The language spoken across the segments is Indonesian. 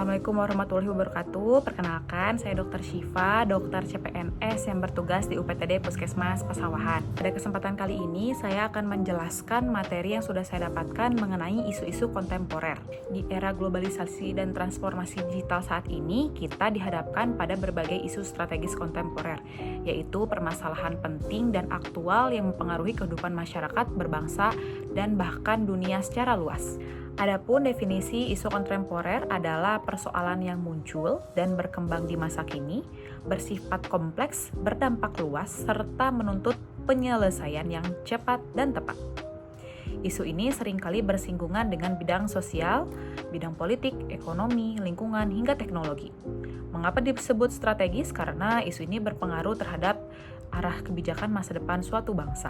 Assalamualaikum warahmatullahi wabarakatuh. Perkenalkan, saya Dr. Syifa, dokter CPNS yang bertugas di UPTD Puskesmas Pasawahan. Pada kesempatan kali ini, saya akan menjelaskan materi yang sudah saya dapatkan mengenai isu-isu kontemporer. Di era globalisasi dan transformasi digital saat ini, kita dihadapkan pada berbagai isu strategis kontemporer, yaitu permasalahan penting dan aktual yang mempengaruhi kehidupan masyarakat, berbangsa, dan bahkan dunia secara luas. Adapun definisi isu kontemporer adalah persoalan yang muncul dan berkembang di masa kini, bersifat kompleks, berdampak luas, serta menuntut penyelesaian yang cepat dan tepat. Isu ini seringkali bersinggungan dengan bidang sosial, bidang politik, ekonomi, lingkungan, hingga teknologi. Mengapa disebut strategis? Karena isu ini berpengaruh terhadap arah kebijakan masa depan suatu bangsa.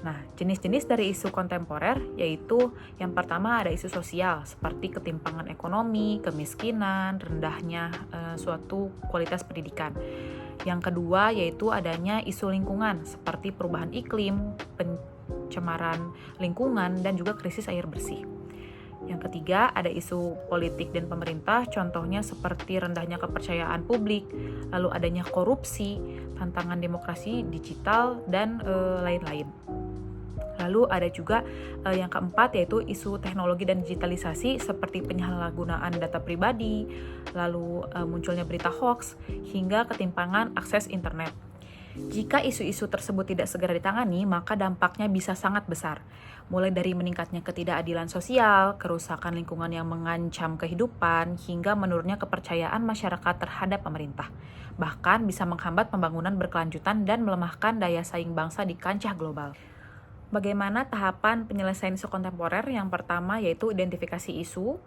Nah, jenis-jenis dari isu kontemporer yaitu yang pertama ada isu sosial seperti ketimpangan ekonomi, kemiskinan, rendahnya suatu kualitas pendidikan. Yang kedua yaitu adanya isu lingkungan seperti perubahan iklim, pencemaran lingkungan, dan juga krisis air bersih. Yang ketiga ada isu politik dan pemerintah, contohnya seperti rendahnya kepercayaan publik, lalu adanya korupsi, tantangan demokrasi digital, dan lain-lain. Lalu ada juga yang keempat yaitu isu teknologi dan digitalisasi seperti penyalahgunaan data pribadi, lalu munculnya berita hoax, hingga ketimpangan akses internet. Jika isu-isu tersebut tidak segera ditangani, maka dampaknya bisa sangat besar. Mulai dari meningkatnya ketidakadilan sosial, kerusakan lingkungan yang mengancam kehidupan, hingga menurunnya kepercayaan masyarakat terhadap pemerintah. Bahkan bisa menghambat pembangunan berkelanjutan dan melemahkan daya saing bangsa di kancah global. Bagaimana tahapan penyelesaian isu kontemporer? Yang pertama yaitu identifikasi isu,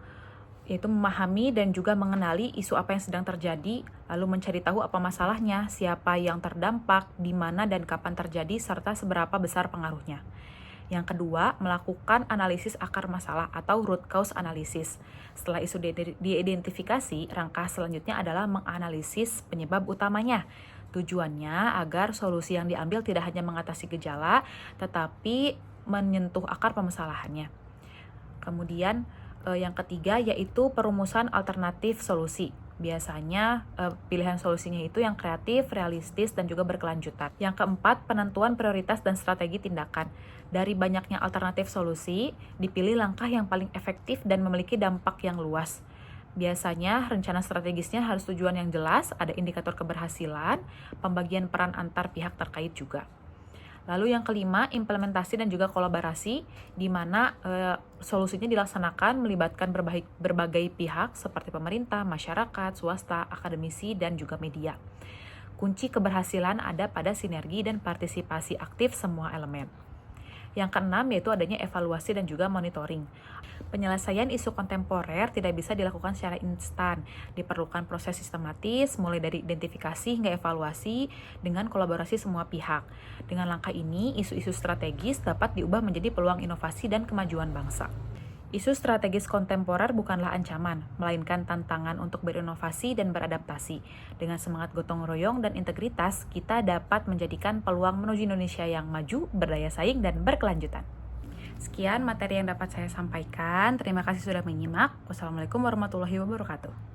yaitu memahami dan juga mengenali isu apa yang sedang terjadi, lalu mencari tahu apa masalahnya, siapa yang terdampak, di mana dan kapan terjadi, serta seberapa besar pengaruhnya. Yang kedua, melakukan analisis akar masalah atau root cause analysis. Setelah isu diidentifikasi, langkah selanjutnya adalah menganalisis penyebab utamanya. Tujuannya agar solusi yang diambil tidak hanya mengatasi gejala, tetapi menyentuh akar permasalahannya. Kemudian yang ketiga yaitu perumusan alternatif solusi. Biasanya pilihan solusinya itu yang kreatif, realistis, dan juga berkelanjutan. Yang keempat, penentuan prioritas dan strategi tindakan. Dari banyaknya alternatif solusi, dipilih langkah yang paling efektif dan memiliki dampak yang luas. Biasanya rencana strategisnya harus tujuan yang jelas, ada indikator keberhasilan, pembagian peran antar pihak terkait juga. Lalu yang kelima, implementasi dan juga kolaborasi, di mana solusinya dilaksanakan melibatkan berbagai pihak seperti pemerintah, masyarakat, swasta, akademisi, dan juga media. Kunci keberhasilan ada pada sinergi dan partisipasi aktif semua elemen. Yang keenam yaitu adanya evaluasi dan juga monitoring. Penyelesaian isu kontemporer tidak bisa dilakukan secara instan. Diperlukan proses sistematis mulai dari identifikasi hingga evaluasi dengan kolaborasi semua pihak. Dengan langkah ini, isu-isu strategis dapat diubah menjadi peluang inovasi dan kemajuan bangsa. Isu strategis kontemporer bukanlah ancaman, melainkan tantangan untuk berinovasi dan beradaptasi. Dengan semangat gotong royong dan integritas, kita dapat menjadikan peluang menuju Indonesia yang maju, berdaya saing, dan berkelanjutan. Sekian materi yang dapat saya sampaikan. Terima kasih sudah menyimak. Wassalamualaikum warahmatullahi wabarakatuh.